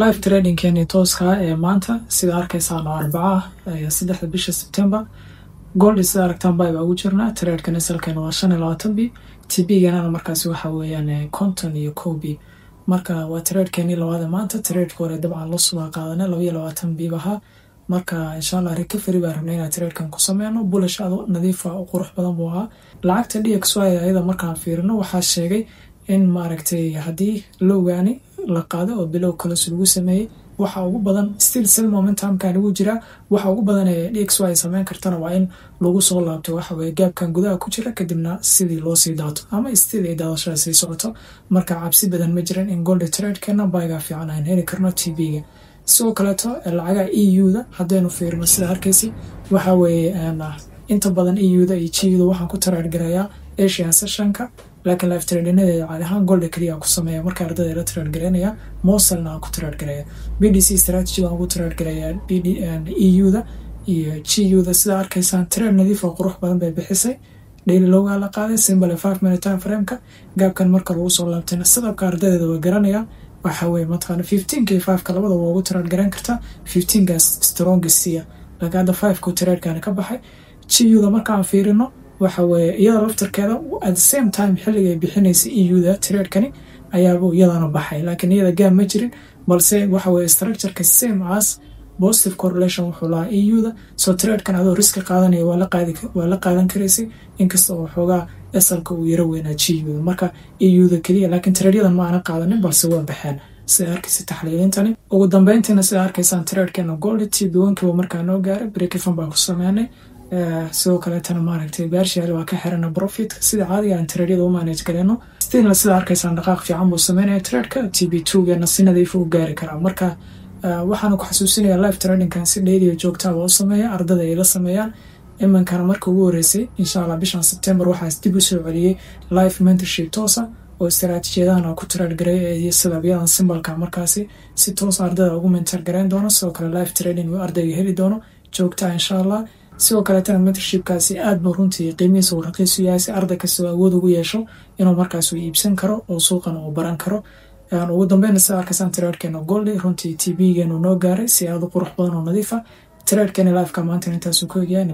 live trading kani tooska ee maanta sida arkaysan Arbaca 3 bisha September gold sida aragtaan baa ugu jirnaa trade kan salkan waa 25 bi TB gana markaas waxa weeyaan content iyo kobi marka waa trade kani labaad maanta trade kore dabcan la soo qaadana 22 bi baha marka insha Allah recovery baa rabnaa trade kan ku sameeyno bullish ado nadiif ah oo qurux badan buu ahaa lacagta DXY ayada markaan fiirino waxa sheegay in maaragtay hadii loogaani la qaado oo bilow kala suugu sameeyay waxa ugu badan still sell momentum kan ugu jira waxa ugu badan ee DXY sameyn kartana waa in lagu soo laabto waxa way gaabkan gudaha ku jira kadibna sidii loo sii daato ama still ay daadashada sii socoto marka cabsi badan ma jiran in gold trade kana bayga fiican aan heli karno TB-ga soo kaleeto lacaga EU-da hadaynu fiirino sida arkaysi waxa way inta badan EU-da iyo G-da waxaan ku trade garayaa Asian session-ka laakiin live trading-nada caadihan gold kaliya ku sameeyo marka ardayda la trade gareynaya moosalna ku trade gareeya BDC strategy waan ku trade gareeya EU-da iyo G-da sida arkaysan trade nadiif oo qurux badan bay bixisay daily low la qaaday symbol 5 minute time frame-ka gaabkan marka lagu soo laabtayna sidoo ardayda way garanayaan waxa way matqaan 15k5 ka labada waa ugu trade gareyn kartaa 15 strongest ya laga 5 ku trade ka baxay G-da marka aan fiirino waxa way iyada laftarkeeda at the same time xilliga ay bixinaysa EU-da trade kani ayaaba iyadana baxay laakiin iyada gaab ma jirin balse waxa way structure-ka same as positive correlation wuxuu lahaa EU-da so trade kan adoo risk qaadanaya waa la qaadan karaysay inkasta oo xoogaa asalka uu yara weynaa G-da marka EU-da kaliya laakiin trade-yadan ma aan qaadanin balse waa baxeen sida arkaysa taxliilintani ugu dambeyntiina sida arkaysan trade kan gold TB1 markaa noo gaaray break even baan ku sameeynay sidoo kale tan maaragtay beershaada waa ka xirana profit sida caadiga aan trade-yada u manage gareeno still sida arkaysan dhaqaaq fiican buu sameeyay trade-ka TB2 gana si nadiif u gaari karaa marka waxaan ku xasuusinayaa live trading kan si daily joogta oo sameeya ardada ay la sameeyaan imankana marka ugu horeysay insha Allah bishan September waxaa dib u soo celiyay live mentorship toosa oo istaraatiijiyadana ku trade gareeyay sida biyadan symbolka markaasi si toos ardada ugu mentor gareyn doono sidoo kale live trading oo ardayga heli doono joogta insha Allah sidoo kale tan mentorship-kaasi aad buu runtii qiimihiisa u raqiis u yahay si arday kasta awood ugu yeesho inuu markaas uu iibsan karo oo suuqana uu baran karo ugu dambeyn sida arkaysan trade-keena gold runtii TB-geenu noo gaaray si aad u qurux badan oo nadiif ah trade-keena live-ka maanta intaas uu ku yahay